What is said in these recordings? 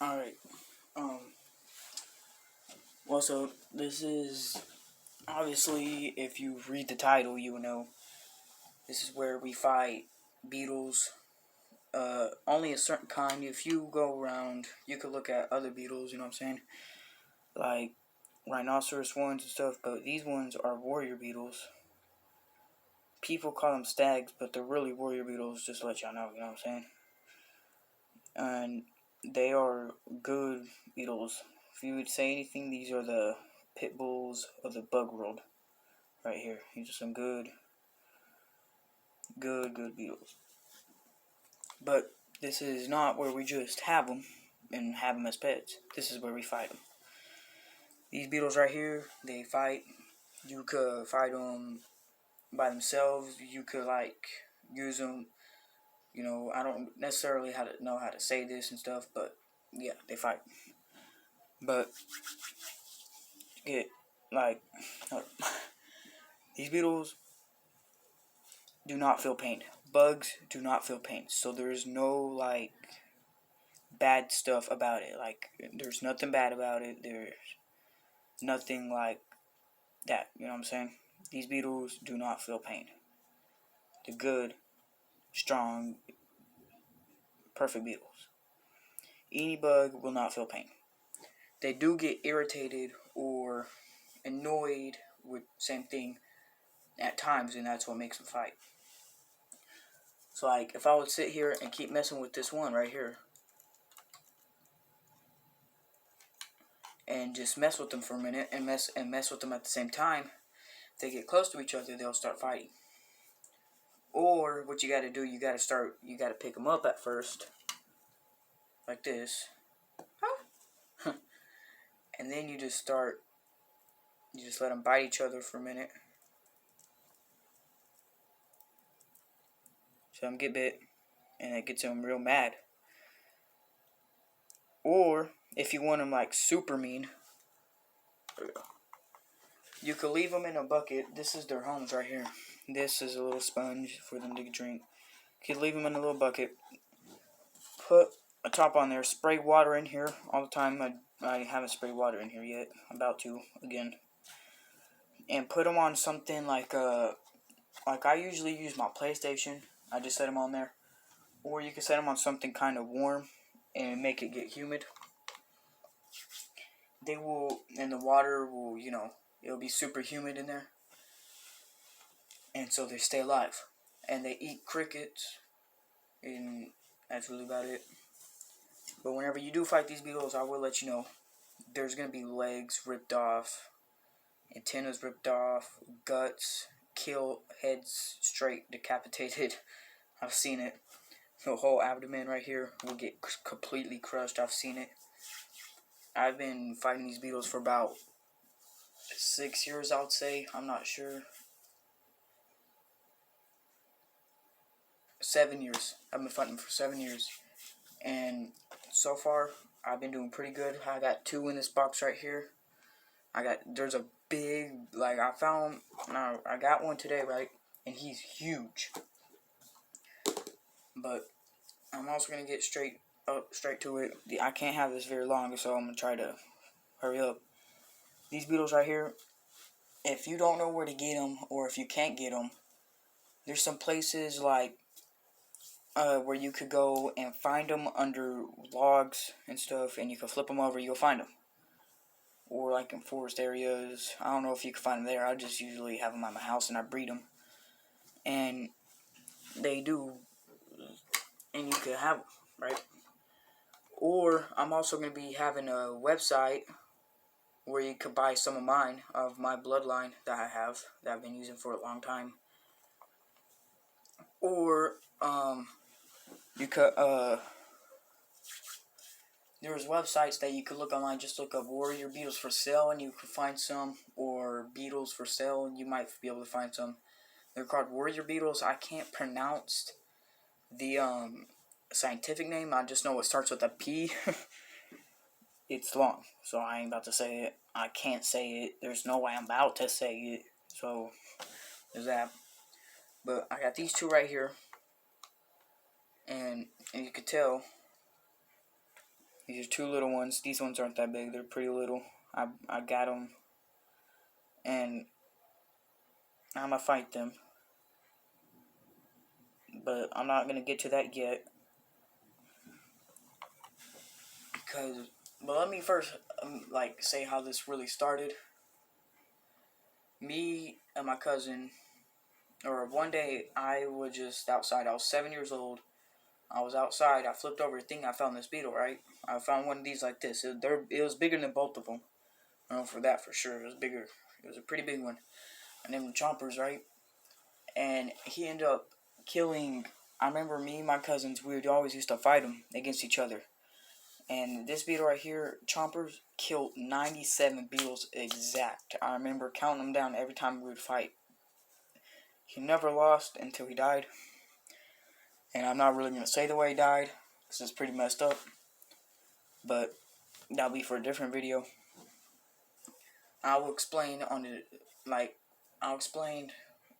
Alright, um, well, so this is, obviously, if you read the title, you will know, this is where we fight beetles, only a certain kind. If you go around, you could look at other beetles, you know what I'm saying, like rhinoceros ones and stuff, but these ones are warrior beetles. People call them stags, but they're really warrior beetles, just to let y'all know, you know what I'm saying, and they are good beetles. If you would say anything, these are the pit bulls of the bug world. Right here, these are some good beetles. But this is not where we just have them and have them as pets. This is where we fight them. These beetles right here, they fight. You could fight them by themselves. You could like use them. You know, I don't necessarily know how to say this and stuff, but yeah, they fight. But it like these beetles do not feel pain. Bugs do not feel pain. So there is no like bad stuff about it. Like there's nothing bad about it. There's nothing like that. You know what I'm saying? These beetles do not feel pain. They're good, strong, perfect beetles. Any bug will not feel pain. They do get irritated or annoyed with same thing at times, and that's what makes them fight. So like if I would sit here and keep messing with this one right here and just mess with them for a minute and mess with them at the same time, if they get close to each other, they'll start fighting. Or what you got to do, you got to pick them up at first, like this, and then you just let them bite each other for a minute. So them get bit, and it gets them real mad. Or if you want them like super mean, you could leave them in a bucket. This is their homes right here. This is a little sponge for them to drink. You could leave them in a little bucket. Put a top on there. Spray water in here all the time. I haven't sprayed water in here yet. I'm about to again. And put them on something like I usually use my PlayStation. I just set them on there. Or you can set them on something kind of warm and make it get humid. They will, and the water will, it'll be super humid in there. And so they stay alive. And they eat crickets. And that's really about it. But whenever you do fight these beetles, I will let you know. There's going to be legs ripped off, antennas ripped off, guts, heads straight decapitated. I've seen it. The whole abdomen right here will get completely crushed. I've seen it. I've been fighting these beetles for about 6 years, I would say. I'm not sure. 7 years. I've been fighting for 7 years. And so far, I've been doing pretty good. I got 2 in this box right here. There's a big, I got one today, right? And he's huge. But I'm also going to get straight to it. I can't have this very long, so I'm going to try to hurry up. These beetles right here, if you don't know where to get them, or if you can't get them, there's some places where you could go and find them under logs and stuff, and you can flip them over, you'll find them. Or like in forest areas. I don't know if you can find them there. I just usually have them at my house and I breed them. And they do, and you can have them, right? Or I'm also going to be having a website where you could buy some of mine, of my bloodline that I have, that I've been using for a long time. Or, you could, there's websites that you could look online, just look up warrior beetles for sale, and you could find some, or beetles for sale, and you might be able to find some. They're called warrior beetles. I can't pronounce the, scientific name. I just know it starts with a P. It's long, so I ain't about to say it. I can't say it. There's no way I'm about to say it. So, there's that. But I got these 2 right here. And you could tell These are two little ones. These ones aren't that big. They're pretty little. I got them, and I'm gonna fight them. But I'm not gonna get to that yet, but let me first like say how this really started. Me and my cousin, or one day I was just outside. I was 7 years old. I was outside. I flipped over a thing. I found this beetle. Right. I found one of these like this. It was bigger than both of them. I know for that for sure. It was bigger. It was a pretty big one. And them chompers, right? And he ended up killing. I remember me and my cousins. We always used to fight them against each other. And this beetle right here, chompers, killed 97 beetles exact. I remember counting them down every time we would fight. He never lost until he died. And I'm not really going to say the way he died, because it's pretty messed up. But that'll be for a different video. I will explain I'll explain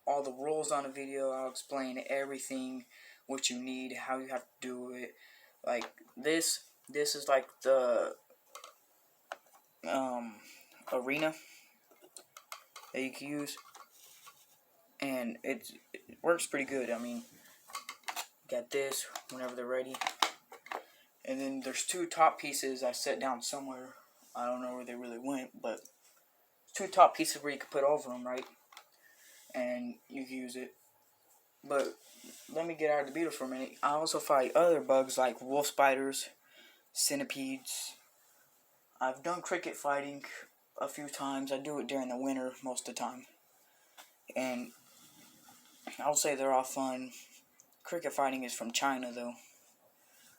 all the rules on the video. I'll explain everything, what you need, how you have to do it. Like, this is like the arena that you can use. And it works pretty good. I mean, got this whenever they're ready. And then there's two top pieces I set down somewhere. I don't know where they really went, but two top pieces where you can put over them, right? And you can use it. But let me get out of the beetle for a minute. I also fight other bugs like wolf spiders, centipedes. I've done cricket fighting a few times. I do it during the winter most of the time. And I would say they're all fun. Cricket fighting is from China, though.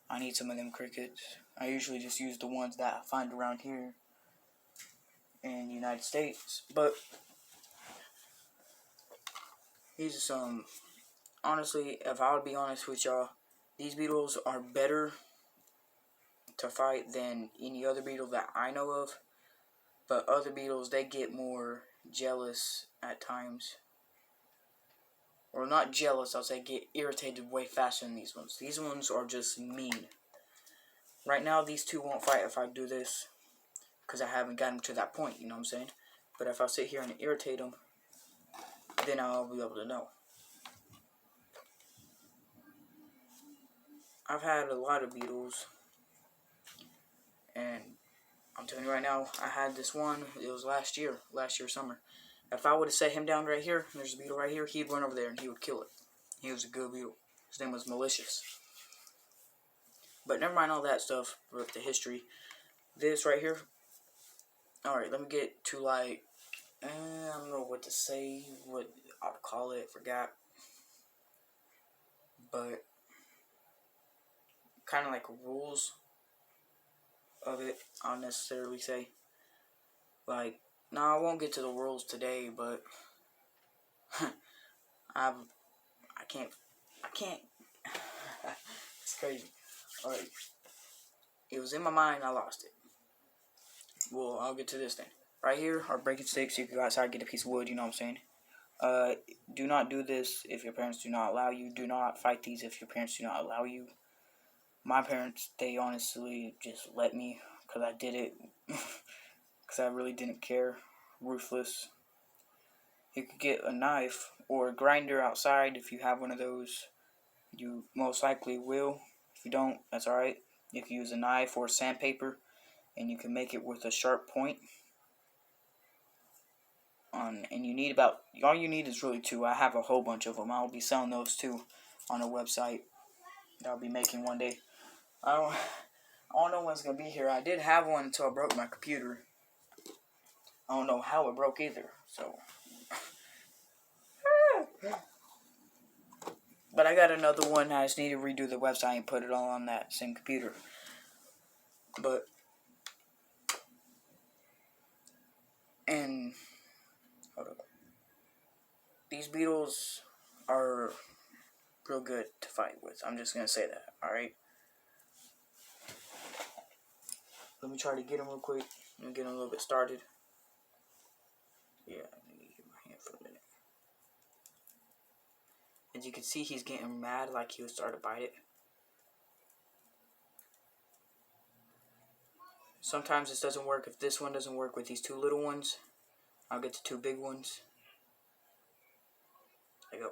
I need some of them crickets. I usually just use the ones that I find around here in the United States. But these are some... Honestly, if I would be honest with y'all, these beetles are better to fight than any other beetle that I know of. But other beetles, they get more jealous at times. Or not jealous, I'll say get irritated way faster than these ones. These ones are just mean. Right now, these two won't fight if I do this, because I haven't gotten to that point, you know what I'm saying? But if I sit here and irritate them, then I'll be able to know. I've had a lot of beetles, and I'm telling you right now, I had this one, it was last year summer. If I would have set him down right here, there's a beetle right here, he'd run over there and he would kill it. He was a good beetle. His name was Malicious. But never mind all that stuff with the history. This right here. Alright, let me get to like, I don't know what to say, what I'll call it, forgot. But, kind of like rules of it, I'll necessarily say. Like, no, I won't get to the rules today, but I can't. It's crazy. Alright. It was in my mind, I lost it. Well, I'll get to this then. Right here are breaking sticks. You can go outside and get a piece of wood, you know what I'm saying? Do not do this if your parents do not allow you. Do not fight these if your parents do not allow you. My parents, they honestly just let me, because I did it. Because I really didn't care. Ruthless. You could get a knife or a grinder outside if you have one of those. You most likely will. If you don't, that's alright. You can use a knife or sandpaper, and you can make it with a sharp point. And you need all you need is really two. I have a whole bunch of them. I'll be selling those too on a website that I'll be making one day. I don't know when it's gonna be here. I did have one until I broke my computer. I don't know how it broke either. So, but I got another one. I just need to redo the website and put it all on that same computer. But hold up. These beetles are real good to fight with. I'm just gonna say that. All right. Let me try to get him real quick. Let me get him a little bit started. Yeah, let me get my hand for a minute. As you can see, he's getting mad like he was starting to bite it. Sometimes this doesn't work. If this one doesn't work with these two little ones, I'll get the two big ones. There you go.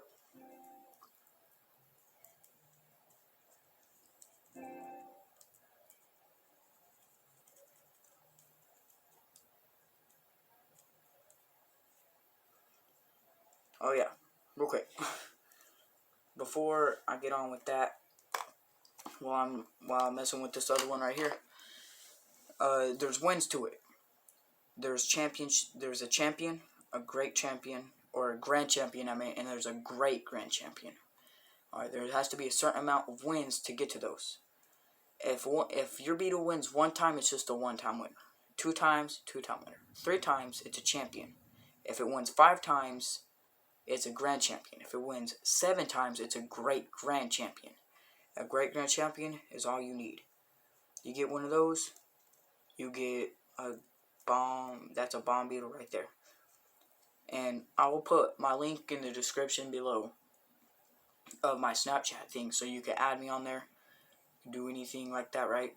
Oh yeah, real quick. Before I get on with that, while I'm messing with this other one right here, there's wins to it. There's a champion, a great champion, or a grand champion, I mean, and there's a great grand champion. Alright, there has to be a certain amount of wins to get to those. If your beetle wins one time, it's just a one-time winner. 2 times, 2-time winner. 3 times, it's a champion. If it wins 5 times, it's a grand champion. If it wins 7 times, it's a great grand champion. A great grand champion is all you need. You get one of those, you get a bomb. That's a bomb beetle right there. And I will put my link in the description below of my Snapchat thing, so you can add me on there, do anything like that, right?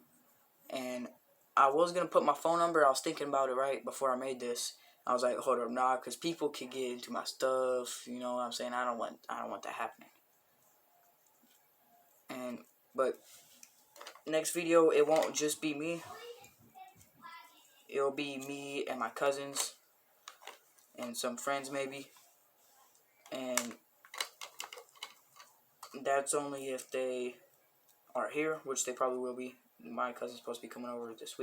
And I was gonna put my phone number. I was thinking about it right before I made this. I was like, hold up, nah, because people could get into my stuff. You know what I'm saying? I don't want that happening. But next video, it won't just be me. It'll be me and my cousins and some friends maybe. And that's only if they are here, which they probably will be. My cousin's supposed to be coming over this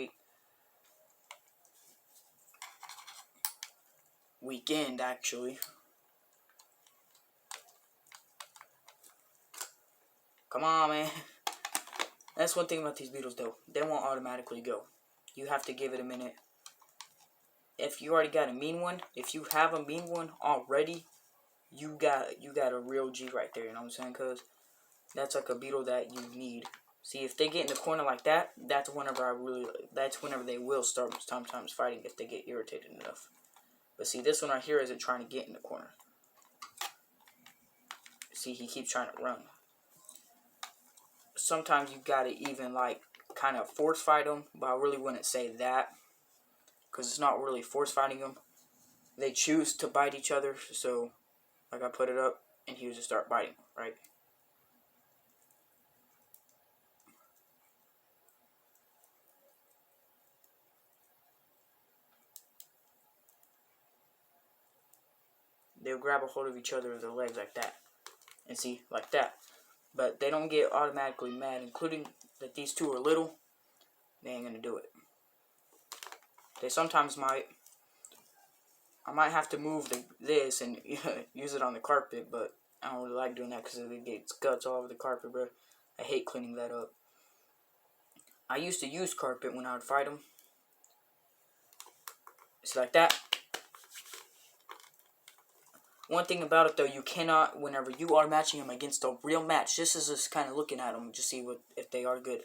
weekend, actually. Come on, man. That's one thing about these beetles, though. They won't automatically go. You have to give it a minute. If you already got a mean one, if you have a mean one already, you got a real G right there. You know what I'm saying? Because that's like a beetle that you need. See, if they get in the corner like that, that's whenever they will start sometimes fighting, if they get irritated enough. But see, this one right here isn't trying to get in the corner. See, he keeps trying to run. Sometimes you gotta even like kind of force fight them, but I really wouldn't say that, because it's not really force fighting them. They choose to bite each other, so like I put it up and he would just start biting, right? They'll grab a hold of each other with their legs like that, and see, like that. But they don't get automatically mad, including that these two are little. They ain't gonna do it. They sometimes might. I might have to move this and use it on the carpet, but I don't really like doing that because it gets guts all over the carpet, bro. I hate cleaning that up. I used to use carpet when I would fight them. It's like that. One thing about it, though, you cannot, whenever you are matching them against a real match, this is just kind of looking at them, just see if they are good.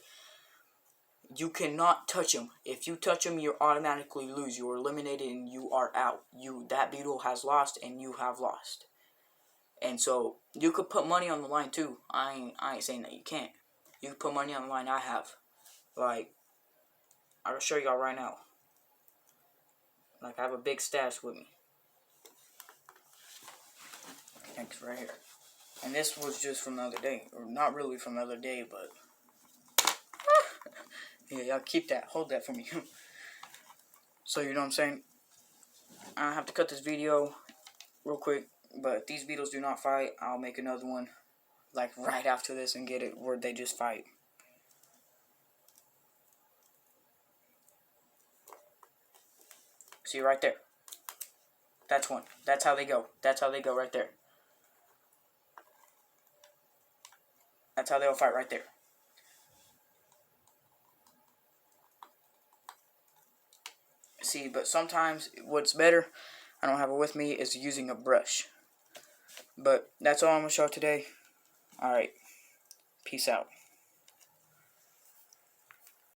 You cannot touch them. If you touch them, you automatically lose. You are eliminated and you are out. That beetle has lost and you have lost. And so, you could put money on the line, too. I ain't saying that you can't. You can put money on the line. I have. Like, I'll show y'all right now. Like, I have a big stash with me. Thanks, right here. And this was just from the other day. Or not really from the other day, but... yeah, y'all keep that. Hold that for me. So, you know what I'm saying? I have to cut this video real quick. But if these beetles do not fight, I'll make another one. Like, right after this and get it where they just fight. See, right there. That's one. That's how they go. That's how they go right there. That's how they'll fight right there. See, but sometimes what's better, I don't have it with me, is using a brush. But that's all I'm going to show today. Alright. Peace out.